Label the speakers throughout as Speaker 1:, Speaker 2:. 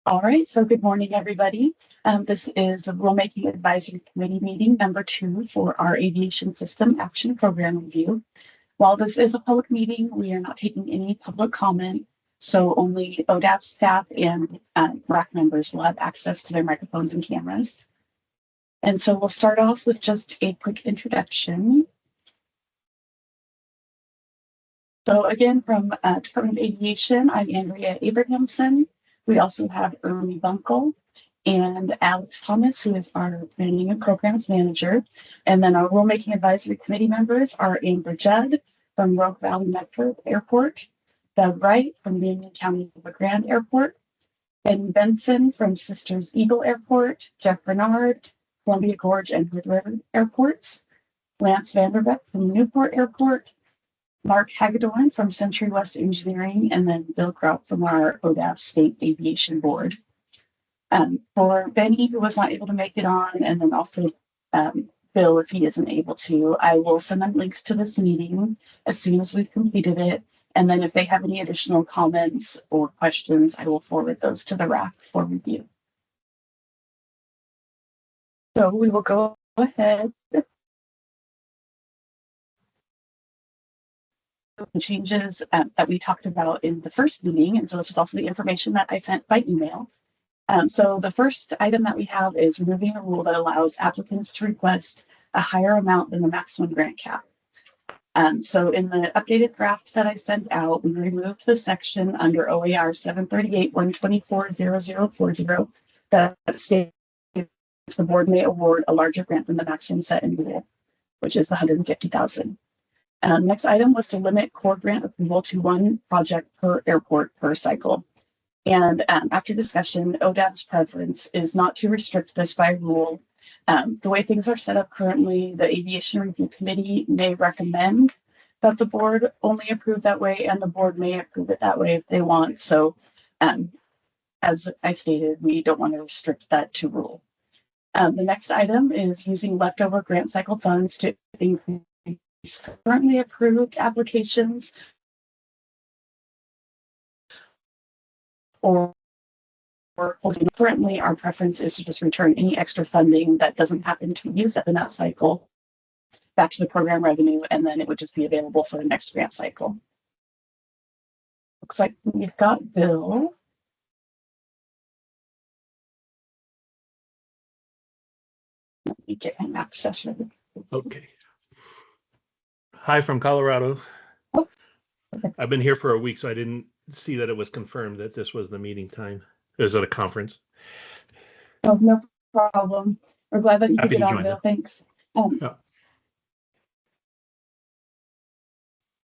Speaker 1: All right, so good morning, everybody. This is a Rulemaking Advisory Committee meeting number 2 for our Aviation System Action Program Review. While this is a public meeting, we are not taking any public comment, so only ODAP staff and RAC members will have access to their microphones and cameras. And so we'll start off with just a quick introduction. So again, from Department of Aviation, I'm Andrea Abrahamson. We also have Ernie Bunkle and Alex Thomas, who is our Planning and Programs Manager. And then our Rulemaking Advisory Committee members are Amber Judd from Rogue Valley Metro Airport, Doug Wright from Union County Grand Airport, Ben Benson from Sisters Eagle Airport, Jeff Bernard, Columbia Gorge and Hood River Airports, Lance Vanderbeck from Newport Airport, Mark Hagedorn from Century West Engineering, and then Bill Grout from our ODAP State Aviation Board. For Benny, who was not able to make it on, and then also Bill, if he isn't able to, I will send them links to this meeting as soon as we've completed it. And then if they have any additional comments or questions, I will forward those to the RAC for review. So we will go ahead. The changes that we talked about in the first meeting. And so this was also the information that I sent by email. So the first item that we have is removing a rule that allows applicants to request a higher amount than the maximum grant cap. So in the updated draft that I sent out, we removed the section under OAR 738-124-0040 that states the board may award a larger grant than the maximum set in the rule, which is the $150,000. Next item was to limit core grant approval to one project per airport per cycle. And after discussion, ODAP's preference is not to restrict this by rule. The way things are set up currently, the Aviation Review Committee may recommend that the board only approve that way, and the board may approve it that way if they want. So as I stated, we don't want to restrict that to rule. The next item is using leftover grant cycle funds to increase currently approved applications or currently our preference is to just return any extra funding that doesn't happen to be used up in that cycle back to the program revenue, and then it would just be available for the next grant cycle. Looks like we've got Bill. Let me get him access ready.
Speaker 2: Okay. Hi from Colorado.
Speaker 1: Oh, okay.
Speaker 2: I've been here for a week, so I didn't see that it was confirmed that this was the meeting time. It was at a conference.
Speaker 1: Oh, no problem. We're glad that you could get on, Bill. Thanks.
Speaker 2: Yeah.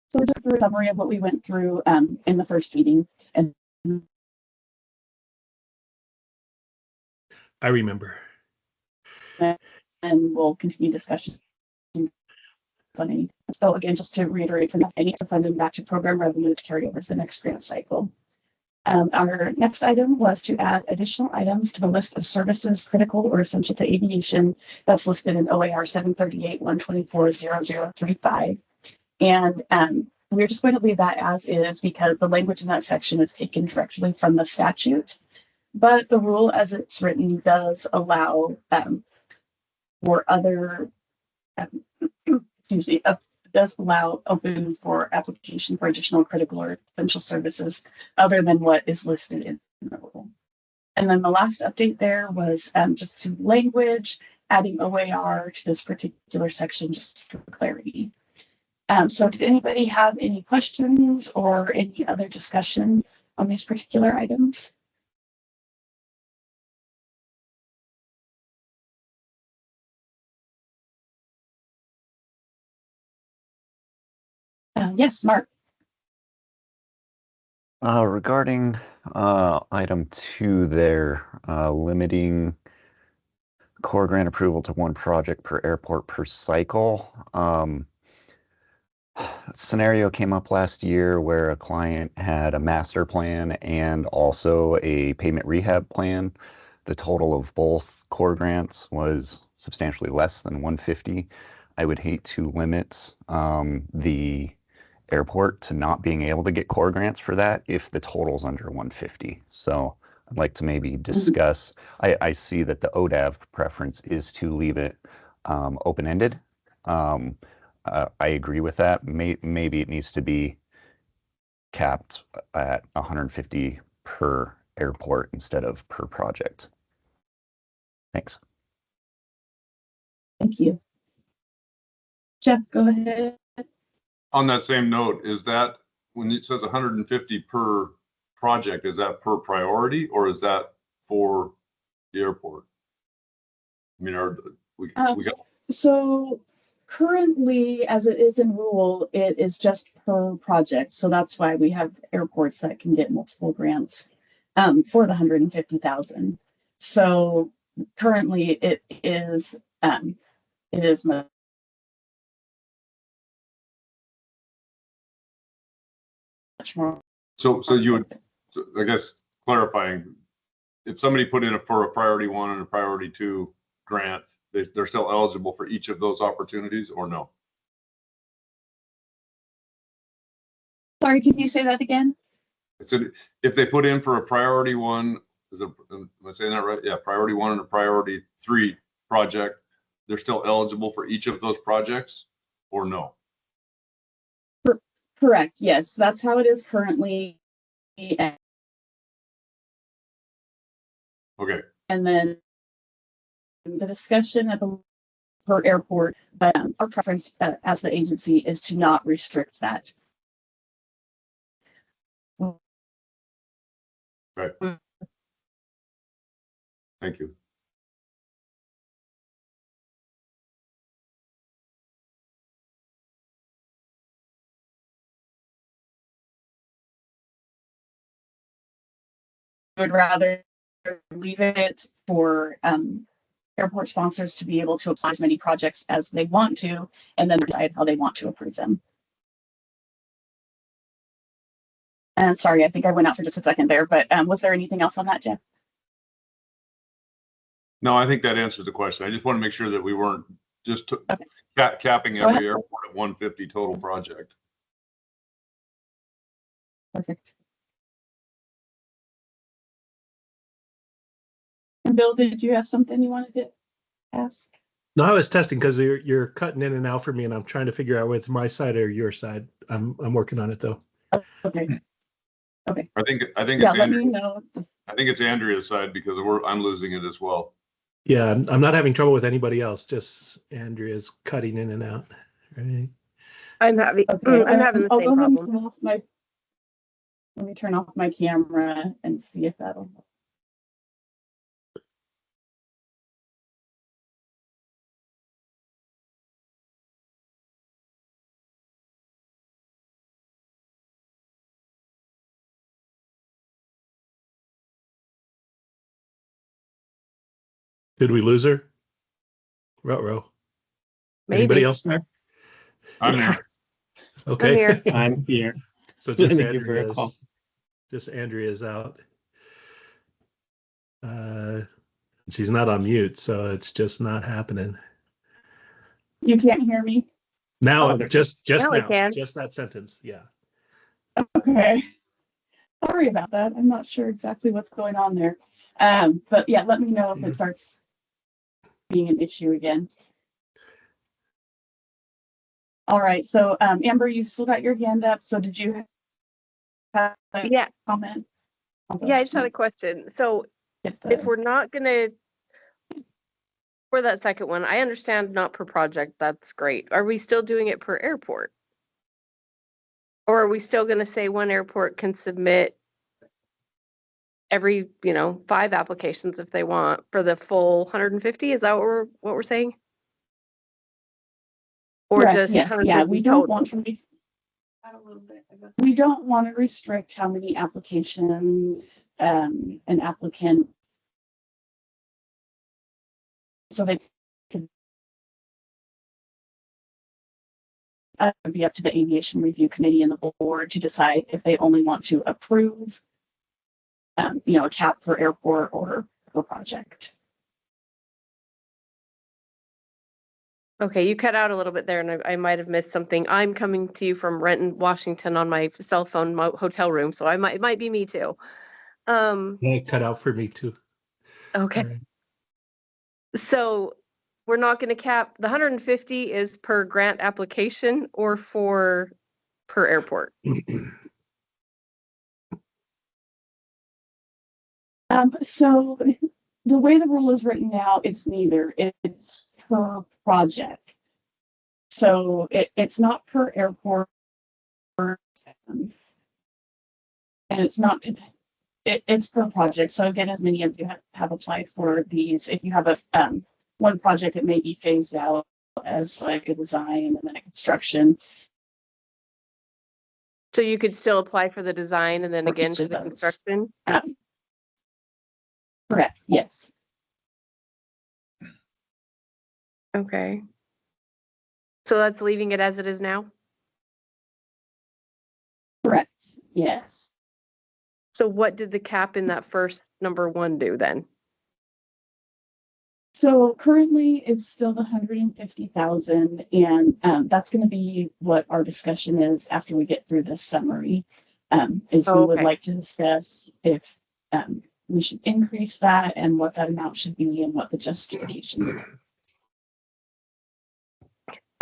Speaker 1: So just a summary of what we went through in the first meeting. And
Speaker 2: I remember.
Speaker 1: And we'll continue discussion on any. So again, just to reiterate, for any funding back to program revenue to carry over to the next grant cycle. Our next item was to add additional items to the list of services critical or essential to aviation that's listed in OAR 738-124-0035. And we're just going to leave that as is because the language in that section is taken directly from the statute. But the rule as it's written does allow for other does allow open for application for additional critical or essential services other than what is listed in the rule. And then the last update there was just to language, adding OAR to this particular section just for clarity. So did anybody have any questions or any other discussion on these particular items? Yes, Mark.
Speaker 3: Regarding item 2 there, limiting core grant approval to one project per airport per cycle. Scenario came up last year where a client had a master plan and also a payment rehab plan. The total of both core grants was substantially less than 150. I would hate to limit the airport to not being able to get core grants for that if the total's under 150. So I'd like to maybe discuss. I see that the ODAV preference is to leave it open-ended. I agree with that. Maybe it needs to be capped at 150 per airport instead of per project. Thanks.
Speaker 1: Thank you. Jeff, go ahead.
Speaker 4: On that same note, is that when it says 150 per project, is that per priority or is that for the airport? I mean, we got,
Speaker 1: So currently, as it is in rule, it is just per project. So that's why we have airports that can get multiple grants for the 150,000. So currently, it is much more.
Speaker 4: so you would, so I guess clarifying, if somebody put in for a priority 1 and a priority 2 grant, they're still eligible for each of those opportunities or no?
Speaker 1: Sorry, can you say that again?
Speaker 4: So if they put in for a priority 1, am I saying that right? Yeah, priority 1 and a priority 3 project, they're still eligible for each of those projects or no?
Speaker 1: Correct. Yes, that's how it is currently.
Speaker 4: Okay.
Speaker 1: And then the discussion at the per airport, but our preference as the agency is to not restrict that.
Speaker 4: Right. Thank you.
Speaker 1: Would rather leave it for airport sponsors to be able to apply as many projects as they want to, and then decide how they want to approve them. And sorry, I think I went out for just a second there, but was there anything else on that, Jeff?
Speaker 4: No, I think that answers the question. I just want to make sure that we weren't just
Speaker 1: Okay.
Speaker 4: capping every airport at 150 total project.
Speaker 1: Perfect. And Bill, did you have something you wanted to ask?
Speaker 2: No, I was testing because you're cutting in and out for me, and I'm trying to figure out whether it's my side or your side. I'm working on it though.
Speaker 1: Okay. Okay.
Speaker 4: I think
Speaker 1: Yeah,
Speaker 4: it's
Speaker 1: let me know.
Speaker 4: I think it's Andrea's side because I'm losing it as well.
Speaker 2: Yeah, I'm not having trouble with anybody else. Just Andrea's cutting in and out. Right.
Speaker 5: I'm having
Speaker 1: Okay,
Speaker 5: I'm having the
Speaker 1: I'll
Speaker 5: same
Speaker 1: go ahead and
Speaker 5: problem.
Speaker 1: turn off let me turn off my camera and see if that'll help.
Speaker 2: Did we lose her? Ruh-roh. Anybody
Speaker 5: Maybe.
Speaker 2: else there?
Speaker 4: I'm
Speaker 5: Yeah.
Speaker 4: here.
Speaker 2: Okay.
Speaker 5: I'm here.
Speaker 6: I'm here.
Speaker 2: So just
Speaker 6: Let me give her a call.
Speaker 2: Andrea's out. She's not on mute, so it's just not happening.
Speaker 1: You can't hear me?
Speaker 2: Now,
Speaker 6: Oh, there-
Speaker 2: just
Speaker 5: Now we
Speaker 2: now,
Speaker 5: can.
Speaker 2: just that sentence. Yeah.
Speaker 1: Okay. Sorry about that. I'm not sure exactly what's going on there. But yeah, let me know if it starts being an issue again. All right. So Amber, you still got your hand up. So did you have a
Speaker 5: Yeah.
Speaker 1: comment?
Speaker 5: Yeah, I just had a question. So if we're not gonna, for that second one, I understand not per project, that's great. Are we still doing it per airport? Or are we still gonna say one airport can submit every, 5 applications if they want for the full 150? Is that what we're saying? Or
Speaker 1: Correct,
Speaker 5: just
Speaker 1: yes,
Speaker 5: 150
Speaker 1: yeah, we don't
Speaker 5: total?
Speaker 1: want to we don't want to restrict how many applications an applicant so they could would be up to the aviation review committee and the board to decide if they only want to approve a cap per airport or per project.
Speaker 5: Okay, you cut out a little bit there, and I might have missed something. I'm coming to you from Renton, Washington, on my cell phone hotel room, so it might be me too.
Speaker 2: It cut out for me too.
Speaker 5: Okay.
Speaker 2: All right.
Speaker 5: So we're not going to cap, the 150 is per grant application or per airport?
Speaker 1: So the way the rule is written now, it's neither. It's per project. So it's not per airport, and it's not it's per project. So again, as many of you have applied for these, if you have a one project that may be phased out as like a design and then a construction.
Speaker 5: So you could still apply for the design and then
Speaker 1: For
Speaker 5: again
Speaker 1: each
Speaker 5: to
Speaker 1: of
Speaker 5: the
Speaker 1: those.
Speaker 5: construction?
Speaker 1: Correct. Yes.
Speaker 5: Okay. So that's leaving it as it is now?
Speaker 1: Correct. Yes.
Speaker 5: So what did the cap in that first number 1 do then?
Speaker 1: So currently it's still the 150,000, and that's going to be what our discussion is after we get through this summary. Is we would
Speaker 5: Okay.
Speaker 1: like to discuss if we should increase that and what that amount should be and what the justifications are.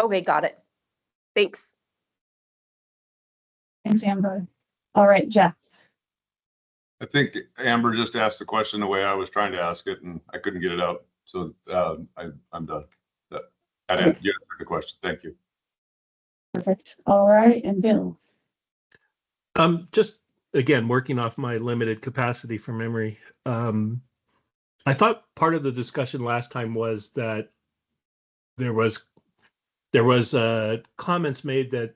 Speaker 5: Okay, got it. Thanks.
Speaker 1: Thanks, Amber. All right, Jeff.
Speaker 4: I think Amber just asked the question the way I was trying to ask it and I couldn't get it out. So I'm done. You answered the question. Thank you.
Speaker 1: Perfect. All right, and Bill.
Speaker 2: Just again, working off my limited capacity from memory. I thought part of the discussion last time was that there was comments made that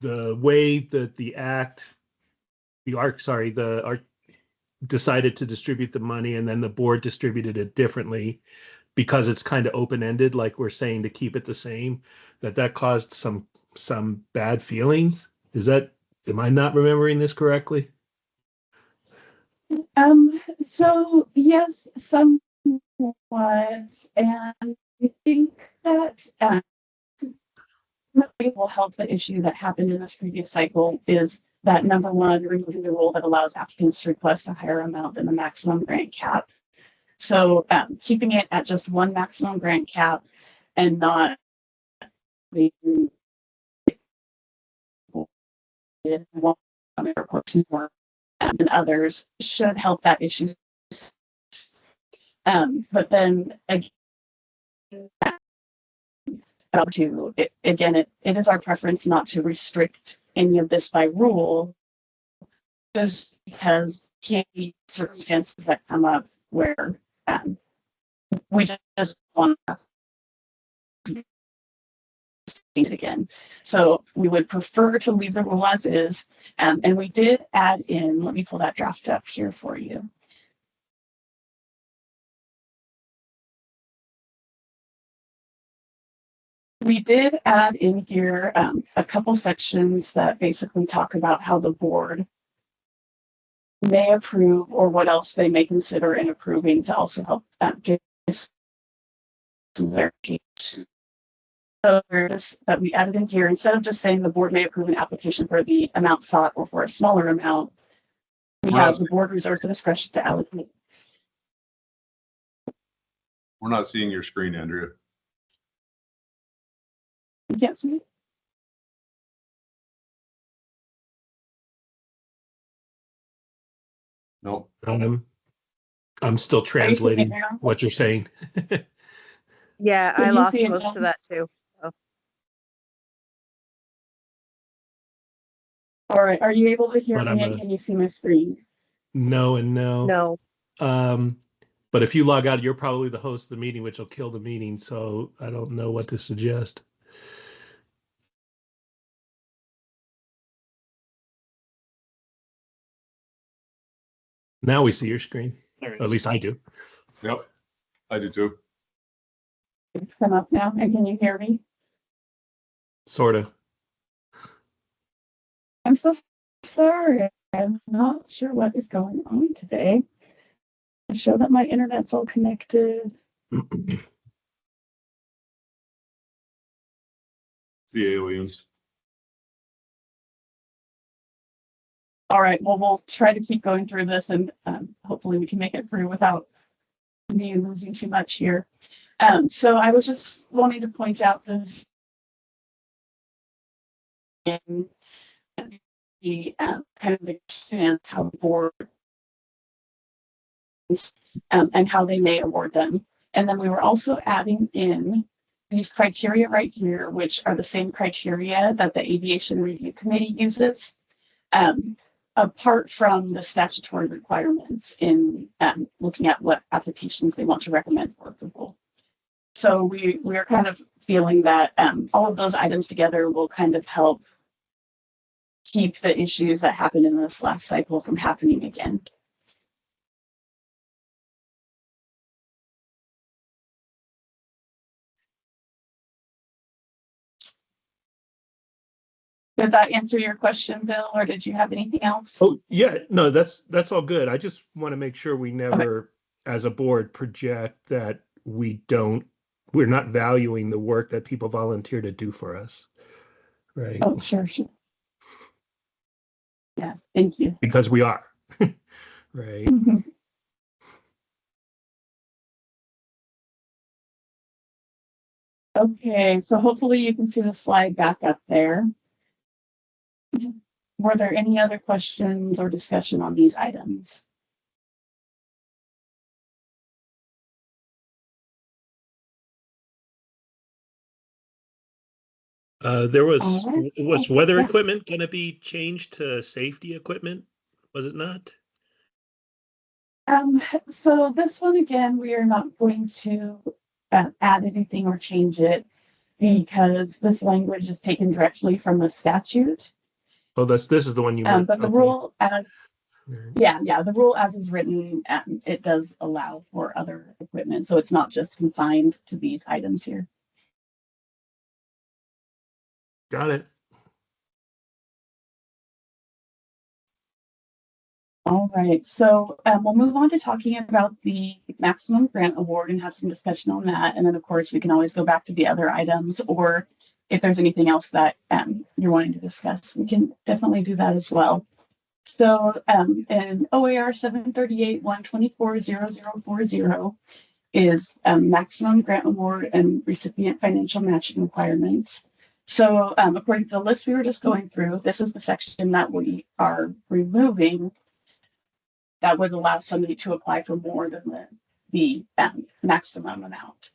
Speaker 2: the way that the ARC decided to distribute the money and then the board distributed it differently because it's kind of open-ended, like we're saying to keep it the same, that caused some bad feelings. Am I not remembering this correctly?
Speaker 1: So yes, some was, and I think that really will help the issue that happened in this previous cycle is that number one, removing the rule that allows applicants to request a higher amount than the maximum grant cap. So keeping it at just one maximum grant cap and not making one airport to more than others should help that issue. But then again, it is our preference not to restrict any of this by rule, just because can be circumstances that come up where we just want to see it again. So we would prefer to leave the rule as is. And we did add in, let me pull that draft up here for you. We did add in here a couple sections that basically talk about how the board may approve or what else they may consider in approving to also help give some clarification. So that we added in here, instead of just saying the board may approve an application for the amount sought or for a smaller amount, we have the board reserves the discretion to allocate.
Speaker 4: We're not seeing your screen, Andrea.
Speaker 1: You can't see it?
Speaker 4: Nope.
Speaker 2: I'm still translating
Speaker 1: now?
Speaker 2: what you're saying.
Speaker 5: Yeah,
Speaker 1: Can
Speaker 5: I
Speaker 1: you
Speaker 5: lost
Speaker 1: see it
Speaker 5: most
Speaker 1: now?
Speaker 5: of that too.
Speaker 1: All right, are you able to hear
Speaker 2: But
Speaker 1: me and can you see my screen?
Speaker 2: No and no.
Speaker 5: No.
Speaker 2: But if you log out, you're probably the host of the meeting, which will kill the meeting. So I don't know what to suggest. Now we see your screen. Or at least I do.
Speaker 4: Yep. I do too.
Speaker 1: It's come up now, and can you hear me?
Speaker 2: Sort of.
Speaker 1: I'm so sorry. I'm not sure what is going on today. I show that my internet's all connected.
Speaker 4: The aliens.
Speaker 1: All right, well, we'll try to keep going through this and hopefully we can make it through without me losing too much here. So I was just wanting to point out this in the kind of expands how the board and how they may award them. And then we were also adding in these criteria right here, which are the same criteria that the Aviation Review Committee uses, apart from the statutory requirements in looking at what applications they want to recommend for approval. So we are kind of feeling that all of those items together will kind of help keep the issues that happened in this last cycle from happening again. Did that answer your question, Bill, or did you have anything else?
Speaker 2: Oh, yeah, no, that's all good. I just want to make sure we never, as a board, project that we're not valuing the work that people volunteer to do for us. Right.
Speaker 1: Oh, sure. Yes, thank you.
Speaker 2: Because we are. Right.
Speaker 1: Okay, so hopefully you can see the slide back up there. Were there any other questions or discussion on these items?
Speaker 2: Was weather
Speaker 1: Yeah.
Speaker 2: equipment going to be changed to safety equipment? Was it not?
Speaker 1: So this one again, we are not going to add anything or change it because this language is taken directly from the statute.
Speaker 2: Oh, this is the one you meant.
Speaker 1: But the
Speaker 2: Okay.
Speaker 1: rule as the rule as is written, it does allow for other equipment, so it's not just confined to these items here.
Speaker 2: Got it.
Speaker 1: All right, so we'll move on to talking about the maximum grant award and have some discussion on that. And then, of course, we can always go back to the other items, or if there's anything else that you're wanting to discuss, we can definitely do that as well. So in OAR 738-124-0040 is maximum grant award and recipient financial matching requirements. So according to the list we were just going through, this is the section that we are removing that would allow somebody to apply for more than the maximum amount.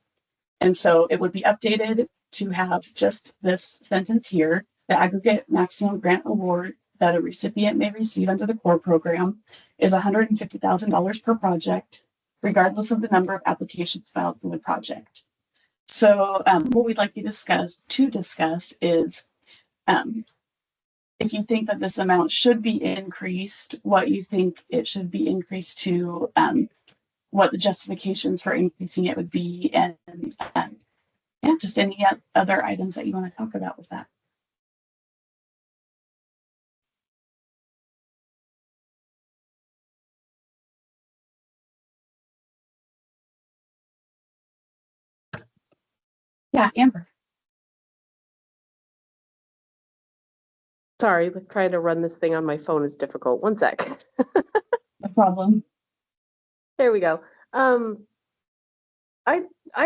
Speaker 1: And so it would be updated to have just this sentence here: the aggregate maximum grant award that a recipient may receive under the core program is $150,000 per project, regardless of the number of applications filed for the project. So what we'd like to discuss is if you think that this amount should be increased, what you think it should be increased to, what the justifications for increasing it would be, and just any other items that you want to talk about with that. Yeah, Amber.
Speaker 5: Sorry, trying to run this thing on my phone is difficult. One sec.
Speaker 1: No problem.
Speaker 5: There we go. I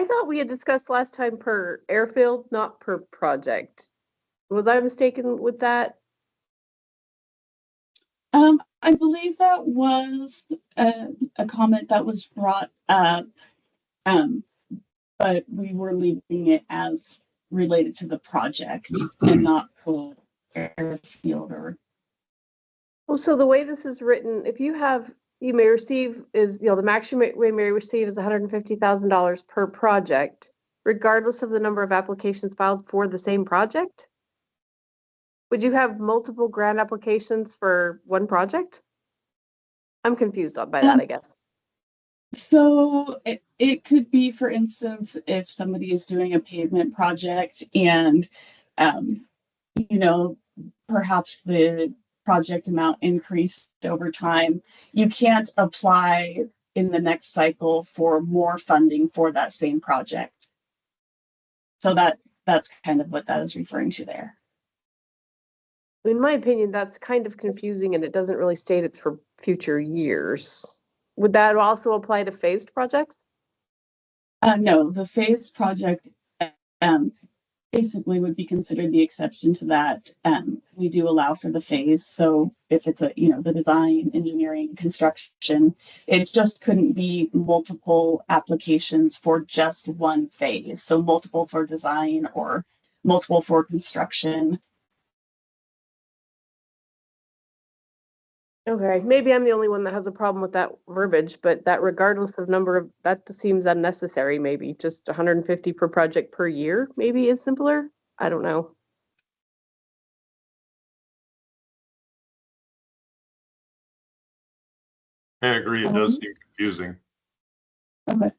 Speaker 5: thought we had discussed last time per airfield, not per project. Was I mistaken with that?
Speaker 1: I believe that was a comment that was brought up, but we were leaving it as related to the project and not per airfield or.
Speaker 5: Well, so the way this is written, if you may receive is, the maximum we may receive is $150,000 per project, regardless of the number of applications filed for the same project. Would you have multiple grant applications for one project? I'm confused by that, I guess.
Speaker 1: So it could be, for instance, if somebody is doing a pavement project and, perhaps the project amount increased over time, you can't apply in the next cycle for more funding for that same project. So that's kind of what that is referring to there.
Speaker 5: In my opinion, that's kind of confusing and it doesn't really state it's for future years. Would that also apply to phased projects?
Speaker 1: No, the phase project um, basically would be considered the exception to that. We do allow for the phase. So if it's the design, engineering, construction, it just couldn't be multiple applications for just one phase. So multiple for design or multiple for construction.
Speaker 5: Okay, maybe I'm the only one that has a problem with that verbiage, but that regardless of number of, that seems unnecessary, maybe just 150 per project per year, maybe is simpler. I don't know.
Speaker 4: I agree, it does seem confusing.
Speaker 1: Okay.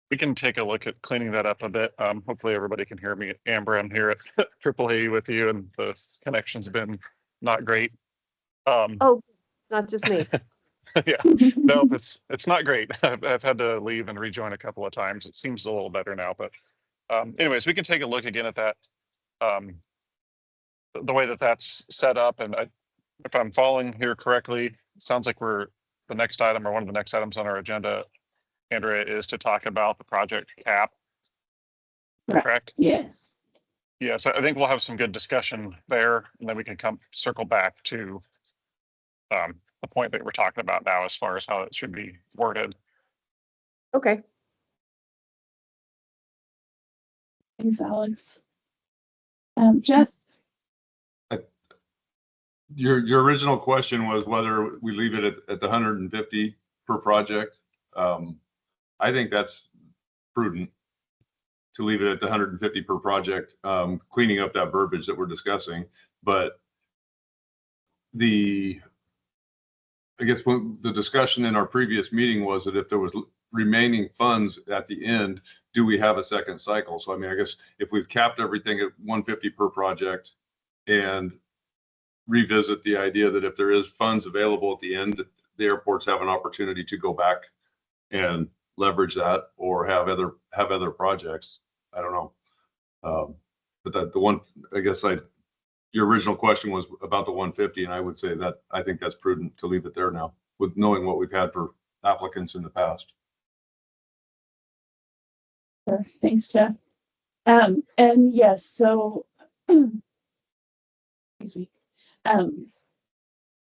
Speaker 6: We can take a look at cleaning that up a bit. Hopefully everybody can hear me. Amber, I'm here at AAA with you and the connection's been not great.
Speaker 5: Oh, not just me.
Speaker 6: Yeah, no, it's not great. I've had to leave and rejoin a couple of times. It seems a little better now, but anyways, we can take a look again at that. The way that that's set up, and if I'm following here correctly, it sounds like the next item or one of the next items on our agenda, Andrea, is to talk about the project cap. Correct?
Speaker 1: Yes.
Speaker 6: Yeah, so I think we'll have some good discussion there, and then we can circle back to the point that we're talking about now as far as how it should be worded.
Speaker 5: Okay.
Speaker 1: Thanks, Alex. Jeff?
Speaker 4: Your original question was whether we leave it at the 150 per project. I think that's prudent to leave it at the 150 per project, cleaning up that verbiage that we're discussing. But I guess when the discussion in our previous meeting was that if there was remaining funds at the end, do we have a second cycle? So I mean, I guess if we've capped everything at 150 per project and revisit the idea that if there is funds available at the end, that the airports have an opportunity to go back and leverage that or have other projects. I don't know. But your original question was about the 150, and I would say that I think that's prudent to leave it there now with knowing what we've had for applicants in the past.
Speaker 1: Sure. Thanks, Jeff. And yes, so excuse me.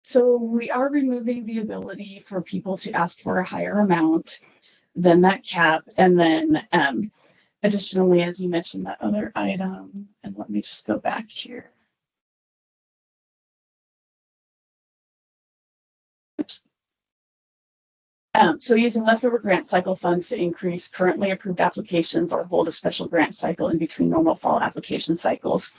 Speaker 1: So we are removing the ability for people to ask for a higher amount than that cap. And then additionally, as you mentioned, that other item, and let me just go back here. Oops. So using leftover grant cycle funds to increase currently approved applications or hold a special grant cycle in between normal fall application cycles.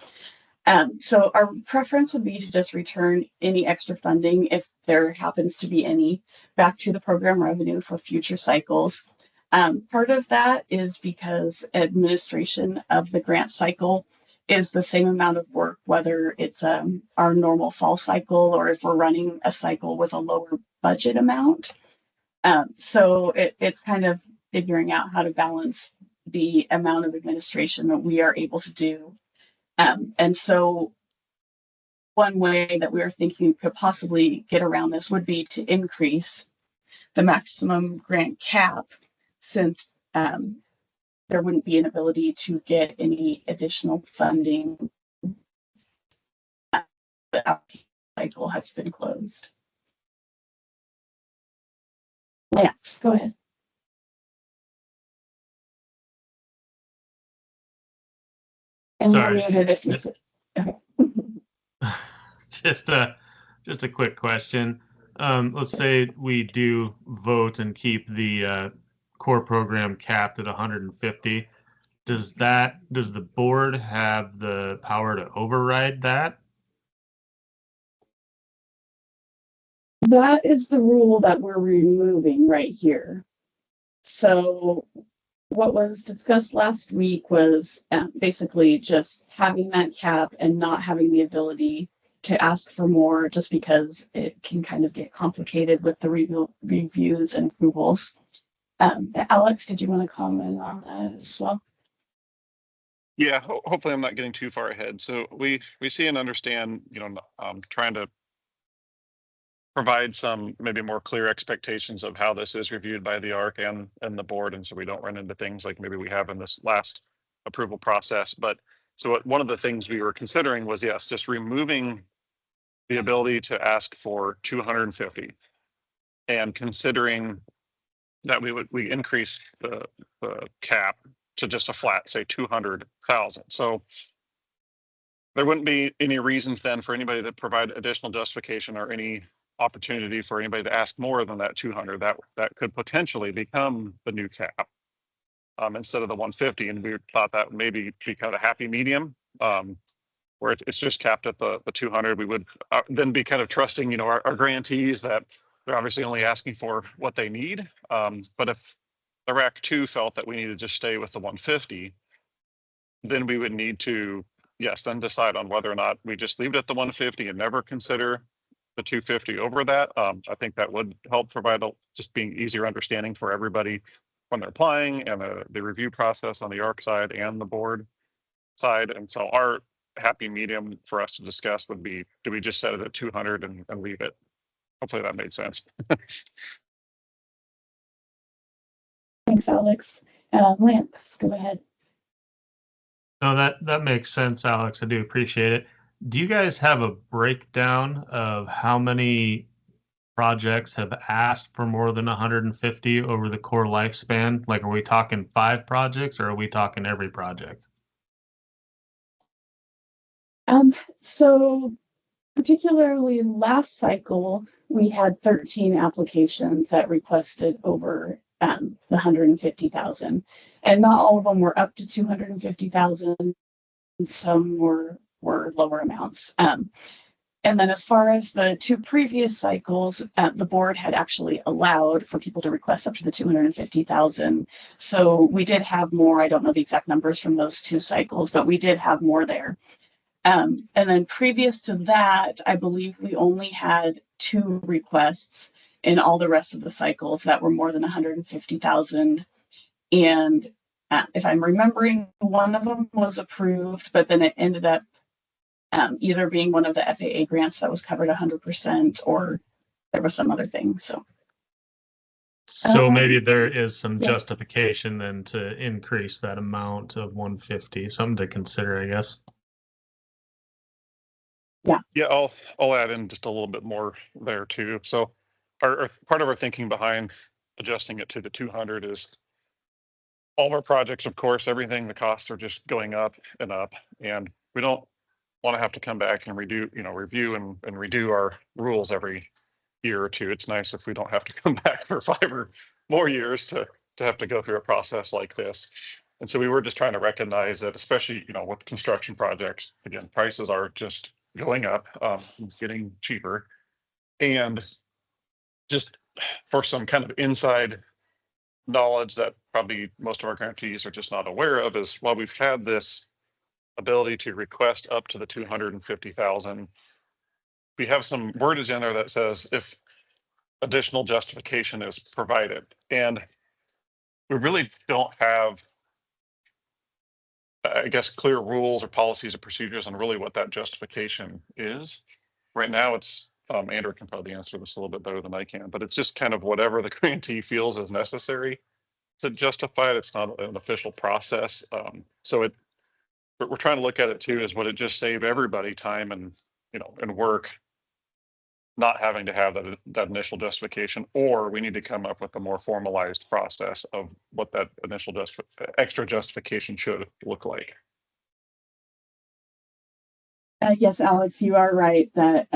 Speaker 1: So our preference would be to just return any extra funding, if there happens to be any, back to the program revenue for future cycles. Part of that is because administration of the grant cycle is the same amount of work, whether it's our normal fall cycle or if we're running a cycle with a lower budget amount. So it's kind of figuring out how to balance the amount of administration that we are able to do. And so one way that we are thinking could possibly get around this would be to increase the maximum grant cap, since there wouldn't be an ability to get any additional funding. The application cycle has been closed. Lance, go ahead. And
Speaker 7: Sorry.
Speaker 1: you're muted if you okay.
Speaker 7: Just a quick question. Let's say we do vote and keep the core program capped at 150. Does the board have the power to override that?
Speaker 1: That is the rule that we're removing right here. So what was discussed last week was basically just having that cap and not having the ability to ask for more, just because it can kind of get complicated with the reviews and approvals. Alex, did you want to comment on that as well?
Speaker 6: Yeah, hopefully I'm not getting too far ahead. So we see and understand, trying to provide some maybe more clear expectations of how this is reviewed by the ARC and the board. And so we don't run into things like maybe we have in this last approval process. But so one of the things we were considering was, yes, just removing the ability to ask for 250 and considering that we increase the cap to just a flat, say 200,000. So there wouldn't be any reasons then for anybody to provide additional justification or any opportunity for anybody to ask more than that 200. That could potentially become the new cap instead of the 150. And we thought that would maybe be kind of a happy medium where it's just capped at the 200. We would then be kind of trusting, our grantees that they're obviously only asking for what they need. But if the RAC 2 felt that we needed to just stay with the 150, then we would need to, yes, then decide on whether or not we just leave it at the 150 and never consider the 250 over that. I think that would help provide just being easier understanding for everybody when they're applying and the review process on the ARC side and the board side. And so our happy medium for us to discuss would be, do we just set it at 200 and leave it? Hopefully that made sense.
Speaker 1: Thanks, Alex. Lance, go ahead.
Speaker 7: No, that makes sense, Alex. I do appreciate it. Do you guys have a breakdown of how many projects have asked for more than 150 over the core lifespan? Like, are we talking 5 projects or are we talking every project?
Speaker 1: So particularly last cycle, we had 13 applications that requested over the 150,000, and not all of them were up to 250,000. Some were lower amounts. And then as far as the 2 previous cycles, the board had actually allowed for people to request up to the 250,000. So we did have more. I don't know the exact numbers from those 2 cycles, but we did have more there. And then previous to that, I believe we only had 2 requests in all the rest of the cycles that were more than 150,000. And if I'm remembering, one of them was approved, but then it ended up either being one of the FAA grants that was covered 100%, or there was some other thing.
Speaker 7: So maybe there is some
Speaker 1: yes.
Speaker 7: justification then to increase that amount of 150, something to consider, I guess.
Speaker 6: Yeah, I'll add in just a little bit more there too. So our part of our thinking behind adjusting it to the 200 is all of our projects, of course, everything, the costs are just going up and up, and we don't want to have to come back and review and redo our rules every year or 2. It's nice if we don't have to come back for 5 or more years to have to go through a process like this. And so we were just trying to recognize that, especially, with construction projects, again, prices are just going up, it's getting cheaper. And just for some kind of inside knowledge that probably most of our grantees are just not aware of, is while we've had this ability to request up to the 250,000, we have some wordage in there that says if additional justification is provided. And we really don't have, I guess, clear rules or policies or procedures on really what that justification is. Right now, it's Andrew can probably answer this a little bit better than I can, but it's just kind of whatever the grantee feels is necessary to justify it. It's not an official process. So we're trying to look at it too, is would it just save everybody time and work not having to have that initial justification, or we need to come up with a more formalized process of what that initial extra justification should look like.
Speaker 1: Yes, Alex, you are right that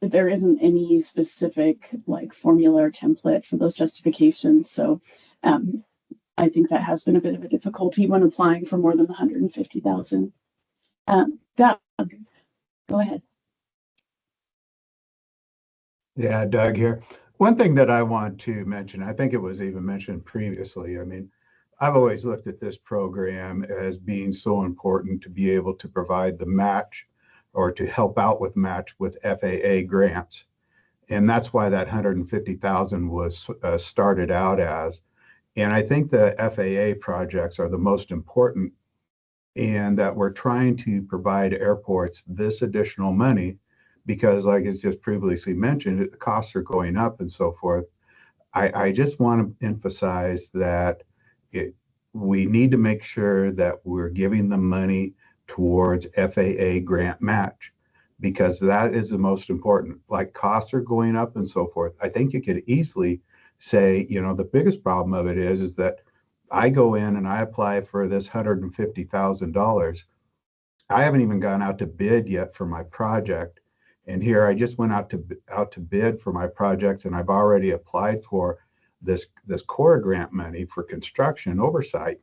Speaker 1: there isn't any specific formula or template for those justifications. So I think that has been a bit of a difficulty when applying for more than 150,000. Doug, go ahead.
Speaker 8: Yeah, Doug here. One thing that I want to mention, I think it was even mentioned previously. I mean, I've always looked at this program as being so important to be able to provide the match or to help out with match with FAA grants. And that's why that 150,000 was started out as. And I think the FAA projects are the most important and that we're trying to provide airports this additional money because, like it's just previously mentioned, the costs are going up and so forth. I just want to emphasize that we need to make sure that we're giving the money towards FAA grant match because that is the most important. Like costs are going up and so forth. I think you could easily say, you know, the biggest problem of it is that I go in and I apply for this $150,000. I haven't even gone out to bid yet for my project. And here I just went out to bid for my projects, and I've already applied for this core grant money for construction oversight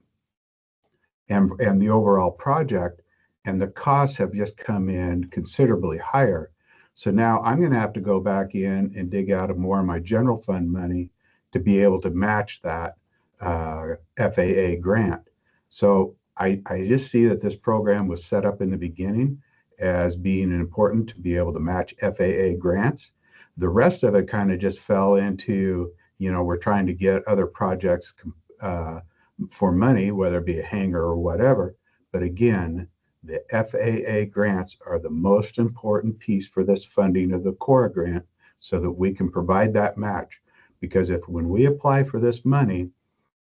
Speaker 8: and the overall project, and the costs have just come in considerably higher. So now I'm going to have to go back in and dig out of more of my general fund money to be able to match that FAA grant. So I just see that this program was set up in the beginning as being important to be able to match FAA grants. The rest of it kind of just fell into, you know, we're trying to get other projects for money, whether it be a hangar or whatever. But again, the FAA grants are the most important piece for this funding of the core grant so that we can provide that match. Because when we apply for this money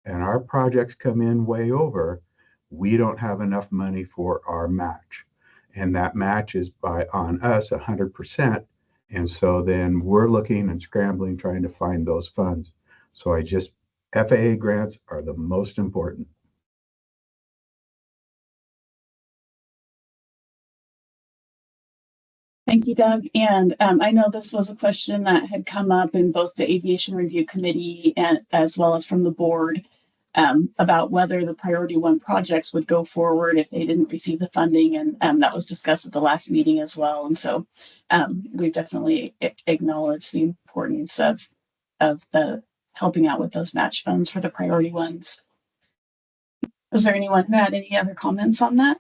Speaker 8: and our projects come in way over, we don't have enough money for our match. And that match is on us 100%. And so then we're looking and scrambling, trying to find those funds. So FAA grants are the most important.
Speaker 1: Thank you, Doug. And I know this was a question that had come up in both the Aviation Review Committee and as well as from the board about whether the priority one projects would go forward if they didn't receive the funding. And that was discussed at the last meeting as well. And so we've definitely acknowledged the importance of the helping out with those match funds for the priority ones. Is there anyone who had any other comments on that?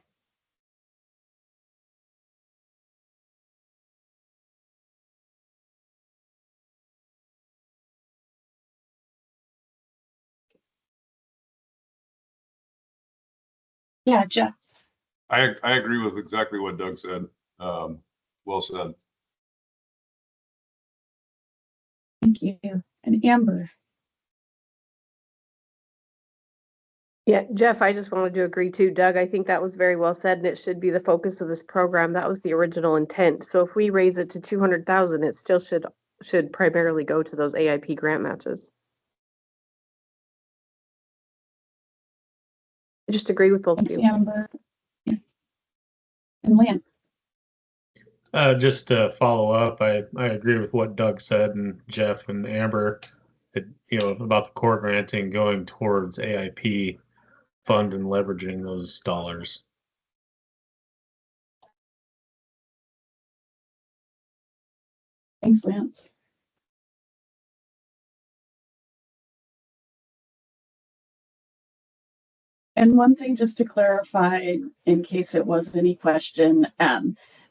Speaker 1: Yeah, Jeff.
Speaker 4: I agree with exactly what Doug said. Well said.
Speaker 1: Thank you. And Amber.
Speaker 5: Yeah, Jeff, I just wanted to agree too. Doug, I think that was very well said, and it should be the focus of this program. That was the original intent. So if we raise it to 200,000, it still should primarily go to those AIP grant matches. I just agree with both
Speaker 1: Thanks,
Speaker 5: of you.
Speaker 1: Amber. Yeah. And Lance.
Speaker 7: Just to follow up, I agree with what Doug said and Jeff and Amber, about the core granting going towards AIP fund and leveraging those dollars.
Speaker 1: Thanks, Lance. And one thing just to clarify, in case it was any question,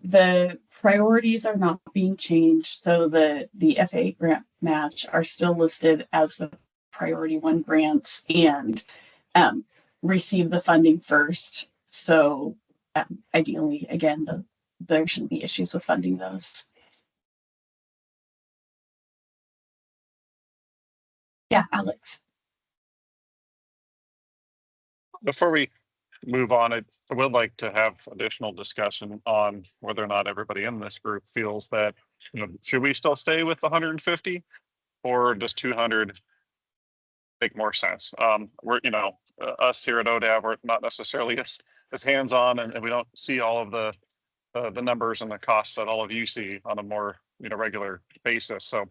Speaker 1: the priorities are not being changed. So the FAA grant match are still listed as the priority one grants and receive the funding first. So ideally, again, there shouldn't be issues with funding those. Yeah, Alex.
Speaker 6: Before we move on, I would like to have additional discussion on whether or not everybody in this group feels that, should we still stay with the 150 or does 200 make more sense? We're, us here at ODAV, we're not necessarily as hands-on and we don't see all of the numbers and the costs that all of you see on a more, regular basis. So,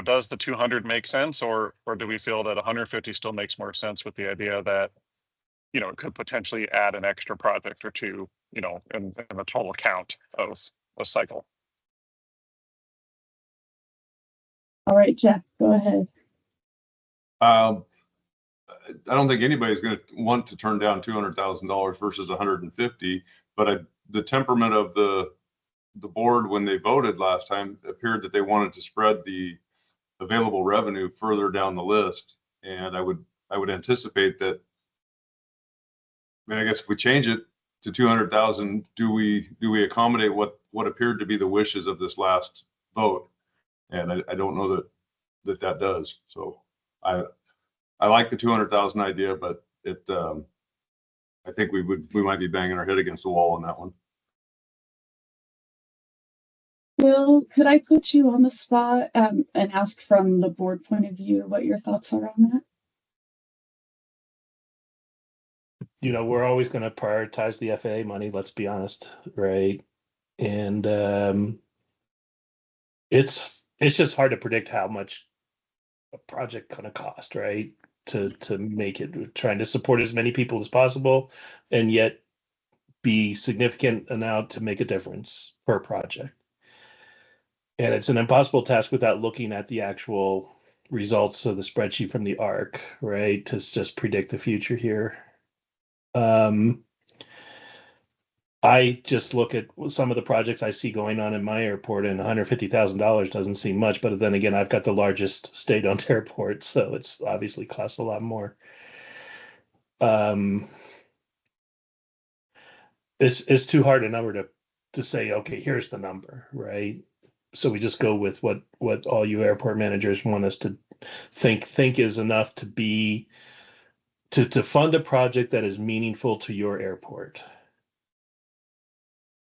Speaker 6: does the 200 make sense or do we feel that 150 still makes more sense with the idea that, it could potentially add an extra project or two, in the total count of a cycle?
Speaker 1: All right, Jeff, go ahead.
Speaker 4: I don't think anybody's going to want to turn down $200,000 versus 150, but the temperament of the board when they voted last time appeared that they wanted to spread the available revenue further down the list. And I would anticipate that, I guess if we change it, to 200,000, do we accommodate what appeared to be the wishes of this last vote? And I don't know that does. So I like the 200,000 idea, but I think we might be banging our head against the wall on that one.
Speaker 1: Bill, could I put you on the spot and ask from the board point of view what your thoughts are on that?
Speaker 2: You know, we're always going to prioritize the FAA money, let's be honest, right? And it's just hard to predict how much a project going to cost, right? To make it, we're trying to support as many people as possible and yet be significant enough to make a difference per project. And it's an impossible task without looking at the actual results of the spreadsheet from the ARC, right? To just predict the future here. I just look at some of the projects I see going on in my airport, and $150,000 doesn't seem much, but then again, I've got the largest state-owned airport, so it's obviously costs a lot more. It's too hard a number to say, okay, here's the number, right? So we just go with what all you airport managers want us to think is enough to be to fund a project that is meaningful to your airport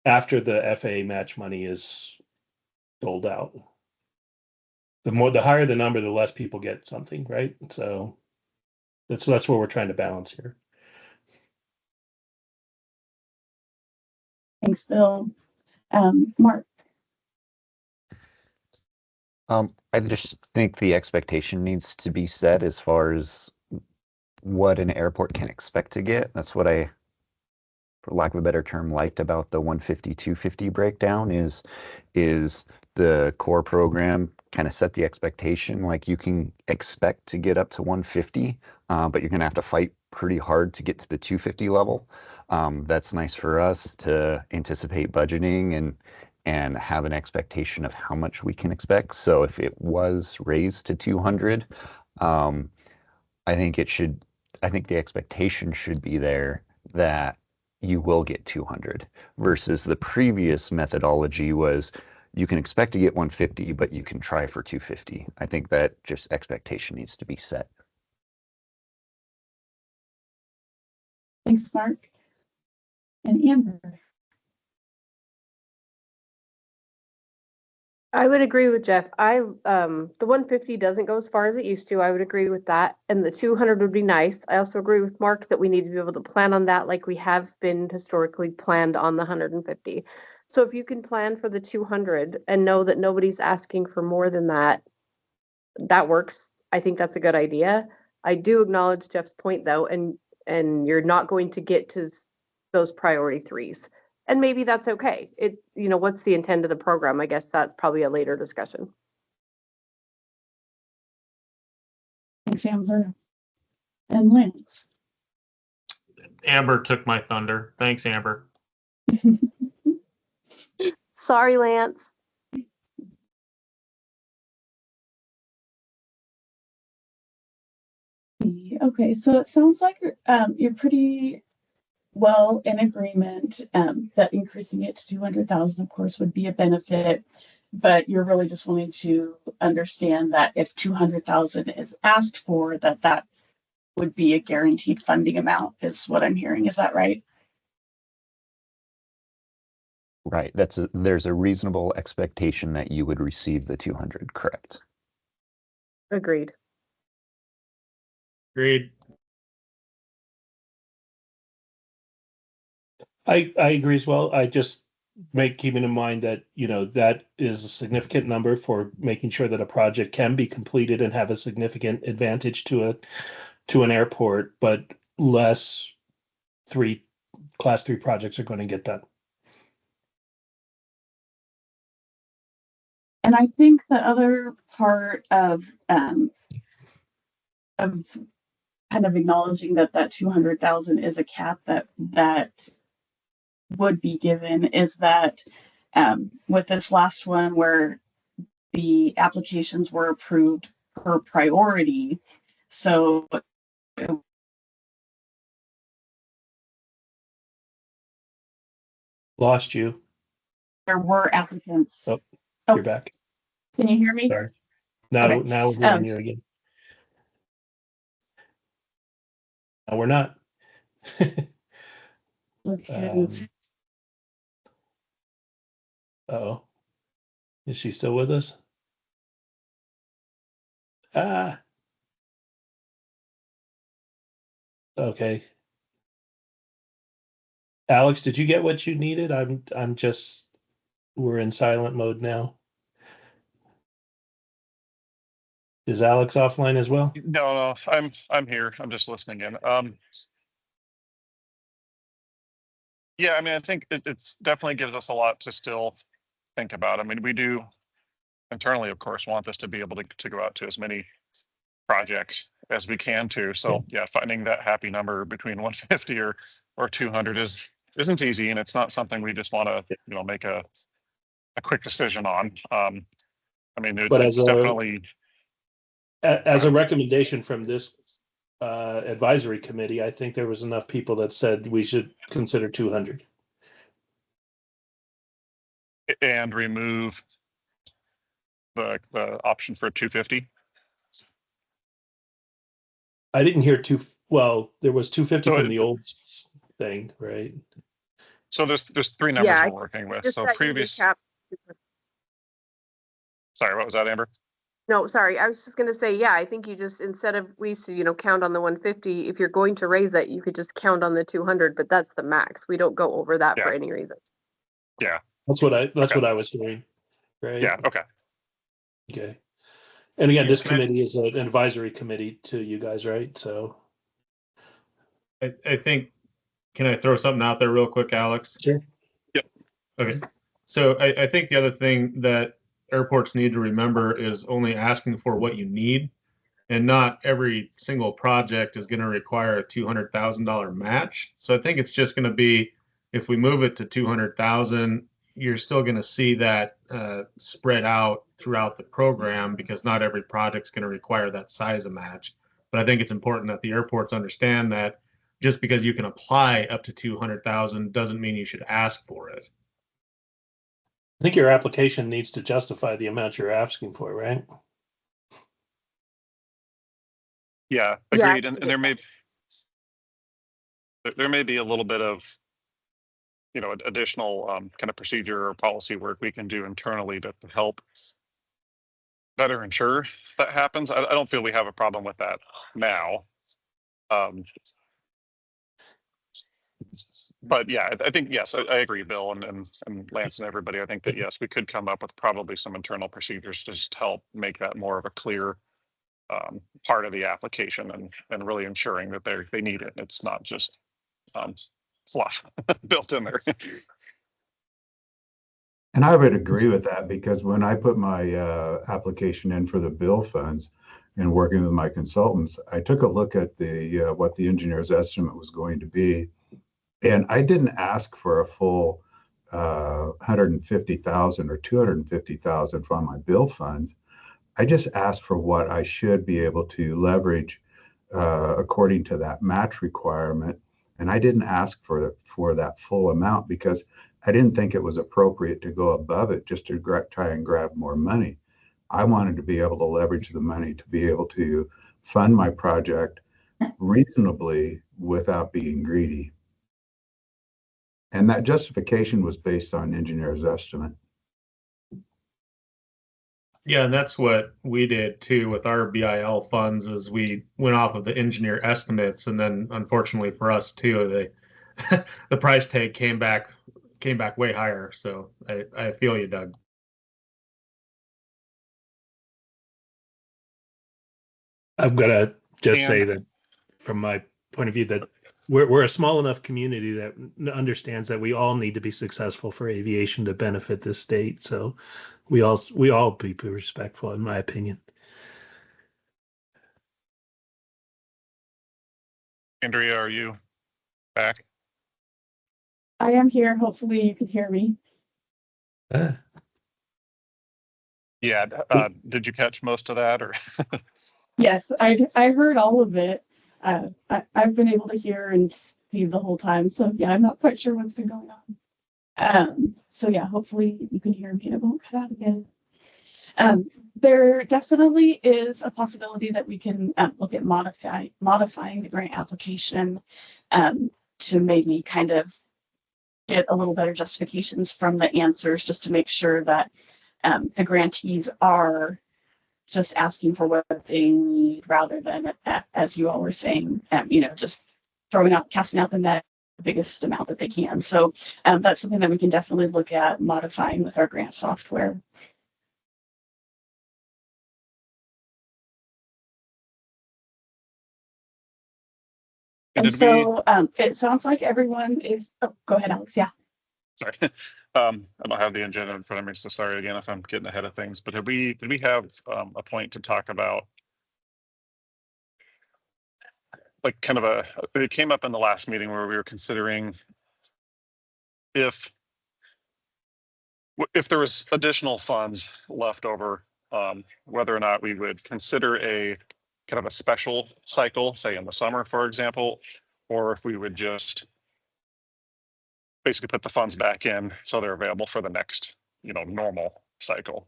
Speaker 2: after the FAA match money is doled out. The higher the number, the less people get something, right? So that's what we're trying to balance here.
Speaker 1: Thanks, Bill. Mark.
Speaker 3: I just think the expectation needs to be set as far as what an airport can expect to get. That's what I, for lack of a better term, liked about the 150, 250 breakdown is the core program kind of set the expectation, like you can expect to get up to 150, but you're going to have to fight pretty hard to get to the 250 level. That's nice for us to anticipate budgeting and have an expectation of how much we can expect. So if it was raised to 200, I think the expectation should be there that you will get 200 versus the previous methodology was you can expect to get 150, but you can try for 250. I think that just expectation needs to be set.
Speaker 1: Thanks, Mark. And Amber.
Speaker 5: I would agree with Jeff. The 150 doesn't go as far as it used to. I would agree with that. And the 200 would be nice. I also agree with Mark that we need to be able to plan on that like we have been historically planned on the 150. So if you can plan for the 200 and know that nobody's asking for more than that, that works. I think that's a good idea. I do acknowledge Jeff's point though, and you're not going to get to those priority threes. And maybe that's okay. What's the intent of the program? I guess that's probably a later discussion.
Speaker 1: Thanks, Amber. And Lance.
Speaker 7: Amber took my thunder. Thanks, Amber.
Speaker 5: Sorry, Lance.
Speaker 1: Okay, so it sounds like you're pretty well in agreement that increasing it to 200,000, of course, would be a benefit, but you're really just wanting to understand that if 200,000 is asked for, that would be a guaranteed funding amount, is what I'm hearing. Is that right?
Speaker 3: Right. There's a reasonable expectation that you would receive the 200, correct?
Speaker 5: Agreed.
Speaker 7: Agreed.
Speaker 2: I agree as well. I just keeping in mind that, that is a significant number for making sure that a project can be completed and have a significant advantage to an airport, but less class 3 projects are going to get done.
Speaker 1: And I think the other part of kind of acknowledging that 200,000 is a cap that would be given is that with this last one where the applications were approved per priority, so
Speaker 2: Lost you.
Speaker 1: There were applicants.
Speaker 2: Oh,
Speaker 1: Oh.
Speaker 2: you're back.
Speaker 1: Can you hear me?
Speaker 2: Sorry. Now,
Speaker 1: Okay.
Speaker 2: now we're hearing you again. No, we're not. Oh, is she still with us? Ah, okay. Alex, did you get what you needed? I'm just, we're in silent mode now. Is Alex offline as well?
Speaker 6: No, I'm here. I'm just listening in. Yeah, I mean, I think it's definitely gives us a lot to still think about. I mean, we do internally, of course, want this to be able to go out to as many projects as we can too. So yeah, finding that happy number between 150 or 200 isn't easy, and it's not something we just want to make a quick decision on. I mean,
Speaker 2: But
Speaker 6: it's definitely
Speaker 2: as a recommendation from this advisory committee, I think there was enough people that said we should consider 200.
Speaker 6: And remove the option for 250.
Speaker 2: I didn't hear well, there was 250
Speaker 6: So
Speaker 2: from the old thing, right?
Speaker 6: So there's three numbers
Speaker 5: Yeah,
Speaker 6: we're working with.
Speaker 5: Just
Speaker 6: So
Speaker 5: that you
Speaker 6: previous,
Speaker 5: recap.
Speaker 6: sorry, what was that, Amber?
Speaker 5: No, sorry. I was just gonna say, yeah, I think you just, instead of, we used to, count on the 150, if you're going to raise it, you could just count on the 200, but that's the max. We don't go over that for
Speaker 6: Yeah.
Speaker 5: any reason.
Speaker 6: Yeah.
Speaker 2: That's what I
Speaker 6: Okay.
Speaker 2: was hearing. Right.
Speaker 6: Yeah. Okay.
Speaker 2: Okay. And again,
Speaker 7: Yeah,
Speaker 2: this committee is an advisory committee to you guys, right? So
Speaker 7: I think, can I throw something out there real quick, Alex?
Speaker 2: sure.
Speaker 6: Yep.
Speaker 7: Okay. So I think the other thing that airports need to remember is only asking for what you need, and not every single project is going to require a $200,000 match. So I think it's just going to be, if we move it to 200,000, you're still going to see that spread out throughout the program, because not every project's going to require that size of match. But I think it's important that the airports understand that just because you can apply up to 200,000 doesn't mean you should ask for it.
Speaker 2: I think your application needs to justify the amount you're asking for, right?
Speaker 6: Yeah.
Speaker 5: Yeah,
Speaker 6: Agreed. And there may be a little bit of additional kind of procedure or policy work we can do internally to help better ensure that happens. I don't feel we have a problem with that now. But yeah, I think, yes, I agree, Bill and Lance and everybody. I think that, yes, we could come up with probably some internal procedures to just help make that more of a clear part of the application, and really ensuring that they need it. It's not just fluff built in there.
Speaker 8: And I would agree with that, because when I put my application in for the bill funds and working with my consultants, I took a look at the what the engineer's estimate was going to be. And I didn't ask for a full 150,000 or 250,000 from my bill funds. I just asked for what I should be able to leverage according to that match requirement. And I didn't ask for that full amount, because I didn't think it was appropriate to go above it just to try and grab more money. I wanted to be able to leverage the money to be able to fund my project reasonably without being greedy. And that justification was based on engineer's estimate.
Speaker 7: Yeah, and that's what we did too with our BIL funds, is we went off of the engineer estimates, and then unfortunately for us too, the price tag came back way higher. So I feel you, Doug.
Speaker 2: I've got to just say that from my point of view, that we're a small enough community that understands that we all need to be successful for aviation to benefit the state. So we all be respectful, in my opinion.
Speaker 6: Andrea, are you back?
Speaker 1: I am here. Hopefully you can hear me.
Speaker 6: Yeah. Did you catch most of that, or?
Speaker 1: Yes, I heard all of it. I've been able to hear and see the whole time. So yeah, I'm not quite sure what's been going on. So yeah, hopefully you can hear me and it won't cut out again. There definitely is a possibility that we can look at modifying the grant application to maybe kind of get a little better justifications from the answers, just to make sure that the grantees are just asking for what they need rather than, as you all were saying, just casting out the net the biggest amount that they can. So that's something that we can definitely look at modifying with our grant software. And so it sounds like everyone is, oh, go ahead, Alex. Yeah.
Speaker 6: Sorry. I don't have the agenda in front of me, so sorry again if I'm getting ahead of things, but did we have a point to talk about like kind of it came up in the last meeting where we were considering if there was additional funds left over, whether or not we would consider a kind of a special cycle, say in the summer, for example, or if we would just basically put the funds back in so they're available for the next, normal cycle.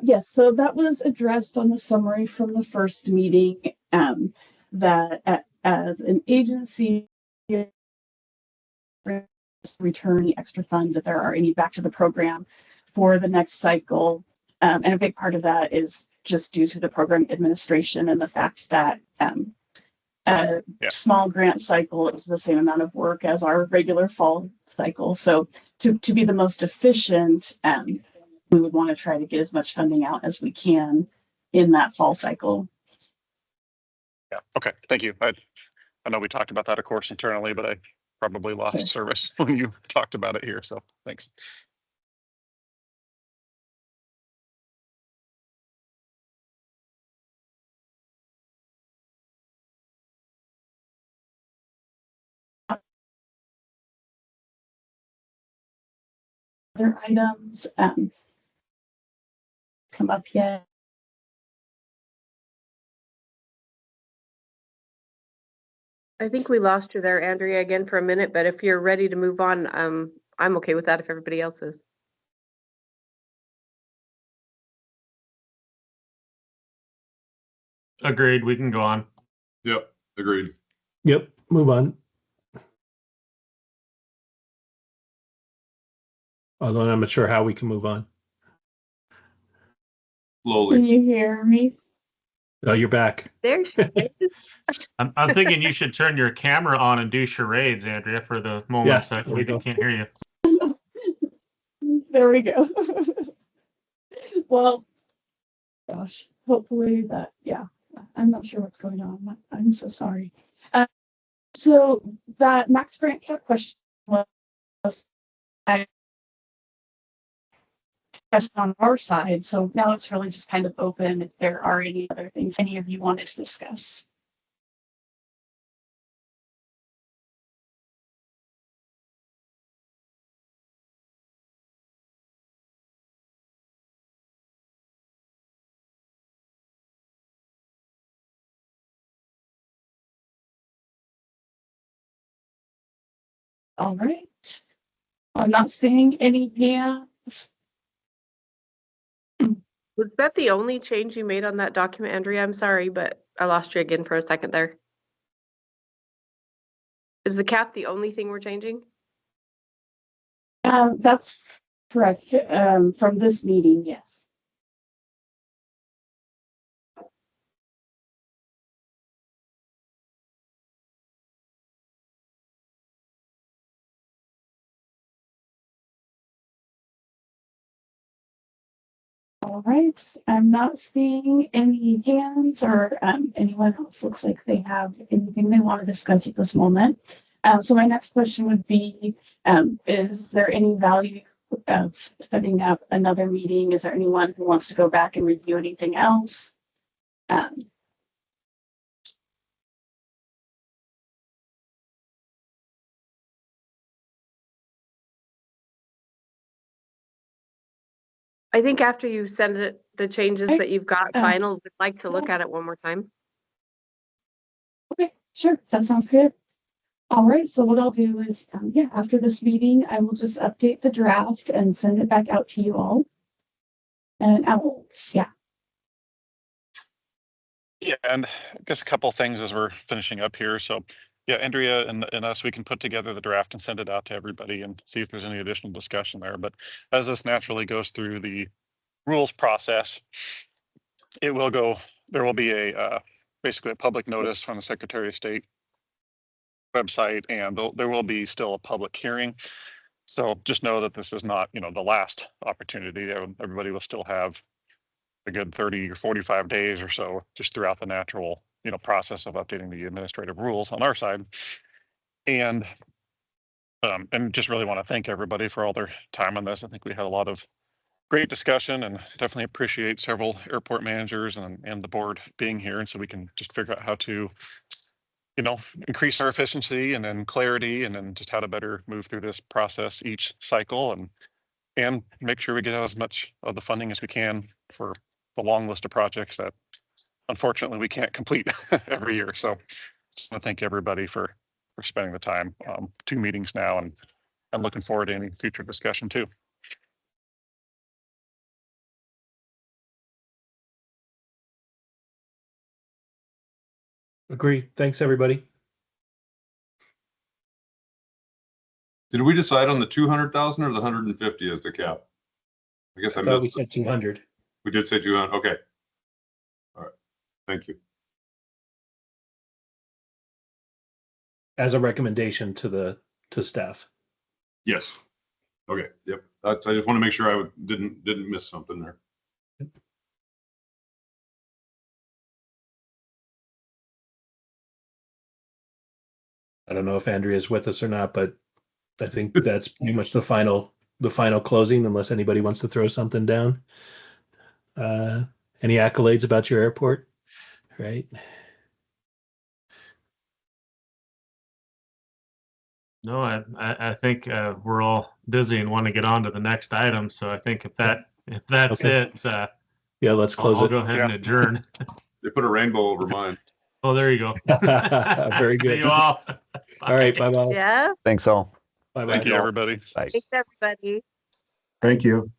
Speaker 1: Yes, so that was addressed on the summary from the first meeting, that as an agency, return the extra funds if there are any back to the program for the next cycle. And a big part of that is just due to the program administration and the fact that a small grant cycle is the same amount of work as our regular fall cycle. So to be the most efficient, we would want to try to get as much funding out as we can in that fall cycle.
Speaker 6: Yeah. Okay. Thank you. I know we talked about that, of course, internally, but I probably lost service when you talked about it here. So thanks.
Speaker 1: Other items come up yet?
Speaker 5: I think we lost you there, Andrea, again for a minute, but if you're ready to move on, I'm okay with that if everybody else is.
Speaker 7: Agreed. We can go on.
Speaker 4: Yep, agreed.
Speaker 2: Yep, move on. Although I'm not sure how we can move on.
Speaker 4: Slowly.
Speaker 1: Can you hear me?
Speaker 2: Oh, you're back.
Speaker 5: There she is.
Speaker 7: I'm thinking you should turn your camera on and do charades, Andrea, for the moments that we can't hear you.
Speaker 1: There we go. Well, gosh, hopefully that, yeah, I'm not sure what's going on. I'm so sorry. So that max grant cap question was on our side. So now it's really just kind of open if there are any other things any of you wanted to discuss. All right. I'm not seeing any hands.
Speaker 5: Was that the only change you made on that document, Andrea? I'm sorry, but I lost you again for a second there. Is the cap the only thing we're changing?
Speaker 1: That's correct. From this meeting, yes. All right, I'm not seeing any hands or anyone else looks like they have anything they want to discuss at this moment. So my next question would be, is there any value of setting up another meeting? Is there anyone who wants to go back and review anything else?
Speaker 5: I think after you send it, the changes that you've got final, we'd like to look at it one more time.
Speaker 1: Okay, sure, that sounds good. All right, so what I'll do is, yeah, after this meeting, I will just update the draft and send it back out to you all. And Alex, yeah.
Speaker 6: Yeah, and I guess a couple of things as we're finishing up here. So yeah, Andrea and us, we can put together the draft and send it out to everybody and see if there's any additional discussion there. But as this naturally goes through the rules process, it will go, there will be a basically a public notice from the Secretary of State website, and there will be still a public hearing. So just know that this is not, the last opportunity. Everybody will still have a good 30 or 45 days or so just throughout the natural, process of updating the administrative rules on our side. And just really want to thank everybody for all their time on this. I think we had a lot of great discussion and definitely appreciate several airport managers and the board being here. And so we can just figure out how to, increase our efficiency and then clarity, and then just how to better move through this process each cycle, and make sure we get out as much of the funding as we can for the long list of projects that unfortunately we can't complete every year. So just want to thank everybody for spending the time. 2 meetings now, and I'm looking forward to any future discussion too.
Speaker 2: Agree. Thanks, everybody.
Speaker 4: Did we decide on the 200,000 or the 150 as the cap? I guess I
Speaker 2: thought we
Speaker 4: missed.
Speaker 2: said 200
Speaker 4: We did say 200. Okay. All right. Thank you.
Speaker 2: as a recommendation to staff.
Speaker 4: Yes. Okay. Yep. I just want to make sure I didn't miss something there.
Speaker 2: I don't know if Andrea's with us or not, but I think that's pretty much the final closing, unless anybody wants to throw something down. Any accolades about your airport, right?
Speaker 7: No, I think we're all busy and want to get on to the next item. So I think if that's
Speaker 2: Okay.
Speaker 7: it,
Speaker 2: Yeah, let's close
Speaker 7: I'll
Speaker 2: it.
Speaker 7: go ahead and adjourn.
Speaker 4: They put a rainbow over mine.
Speaker 7: Oh, there you go.
Speaker 2: Very
Speaker 7: See
Speaker 2: good.
Speaker 7: you all.
Speaker 2: All right, bye bye.
Speaker 5: Yeah,
Speaker 3: Thanks all.
Speaker 2: Bye
Speaker 6: Thank
Speaker 2: bye.
Speaker 6: you, everybody.
Speaker 3: Bye.
Speaker 5: thanks everybody.
Speaker 8: Thank you.